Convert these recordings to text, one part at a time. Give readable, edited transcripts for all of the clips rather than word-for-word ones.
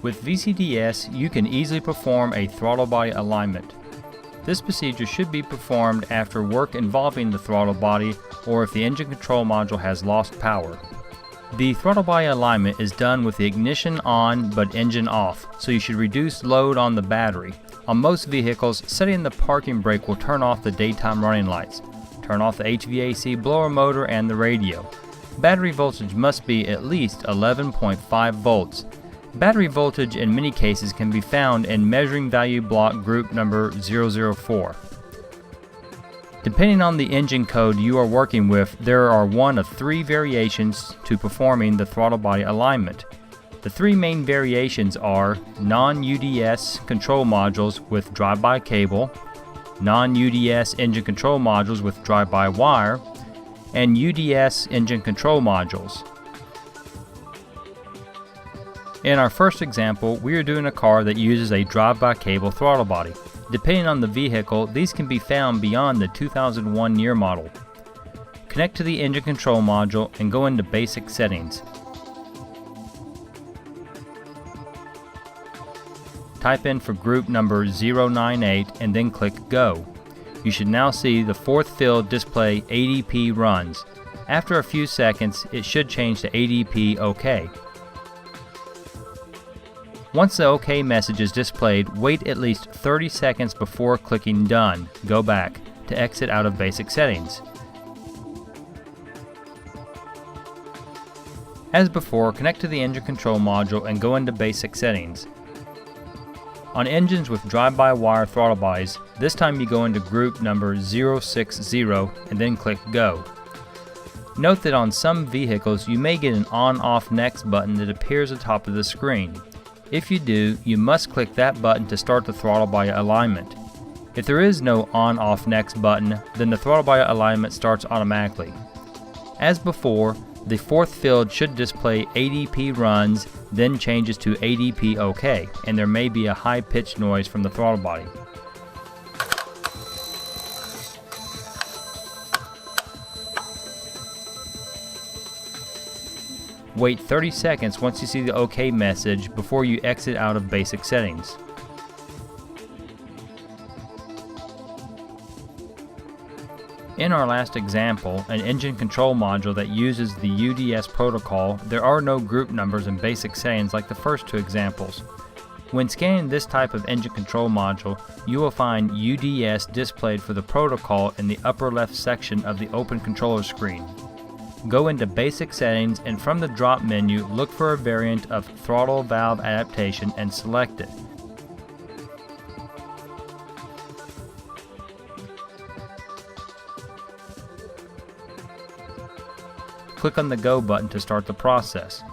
With VCDS, you can easily perform a throttle body alignment. This procedure should be performed after work involving the throttle body or if the engine control module has lost power. The throttle body alignment is done with the ignition on but engine off, so you should reduce load on the battery. On most vehicles, setting the parking brake will turn off the daytime running lights, turn off the HVAC blower motor and the radio. Battery voltage must be at least 11.5 volts. Battery voltage in many cases can be found in measuring value block group number 004. Depending on the engine code you are working with, there are one of three variations to performing the throttle body alignment. The three main variations are non-UDS control modules with drive-by cable, non-UDS engine control modules with drive-by-wire, and UDS engine control modules. In our first example, we are doing a car that uses a drive-by cable throttle body. Depending on the vehicle, these can be found beyond the 2001 year model. Connect to the engine control module and go into basic settings. Type in for group number 098 and then click Go. You should now see the fourth field display ADP runs. After a few seconds, it should change to ADP OK. Once the OK message is displayed, wait at least 30 seconds before clicking Done. Go back to exit out of basic settings. As before, connect to the engine control module and go into basic settings. On engines with drive-by-wire throttle bodies, this time you go into group number 060 and then click Go. Note that on some vehicles you may get an on-off next button that appears at the top of the screen. If you do, you must click that button to start the throttle body alignment. If there is no on-off next button, then the throttle body alignment starts automatically. As before, the fourth field should display ADP runs, then changes to ADP OK, and there may be a high-pitched noise from the throttle body. Wait 30 seconds once you see the OK message before you exit out of basic settings. In our last example, an engine control module that uses the UDS protocol, there are no group numbers in basic settings like the first two examples. When scanning this type of engine control module, you will find UDS displayed for the protocol in the upper left section of the open controller screen. Go into basic settings and from the drop menu look for a variant of throttle valve adaptation and select it. Click on the Go button to start the process.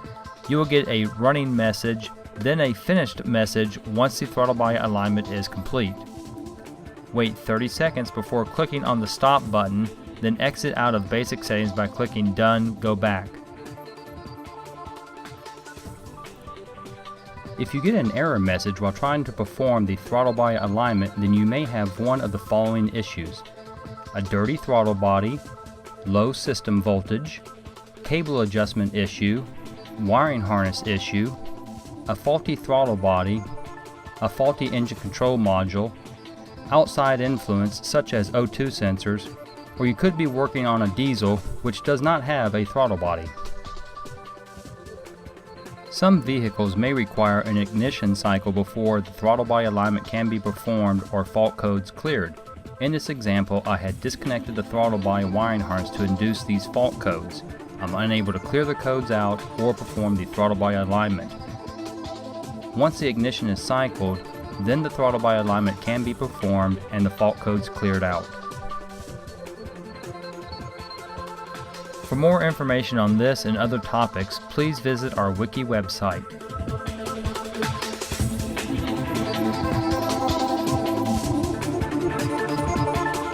You will get a running message, then a finished message once the throttle body alignment is complete. Wait 30 seconds before clicking on the Stop button, then exit out of basic settings by clicking Done, Go Back. If you get an error message while trying to perform the throttle body alignment, then you may have one of the following issues: a dirty throttle body, low system voltage, cable adjustment issue, wiring harness issue, a faulty throttle body, a faulty engine control module, outside influence such as O2 sensors, or you could be working on a diesel which does not have a throttle body. Some vehicles may require an ignition cycle before the throttle body alignment can be performed or fault codes cleared. In this example, I had disconnected the throttle body wiring harness to induce these fault codes. I'm unable to clear the codes out or perform the throttle body alignment. Once the ignition is cycled, then the throttle body alignment can be performed and the fault codes cleared out. For more information on this and other topics, please visit our wiki website.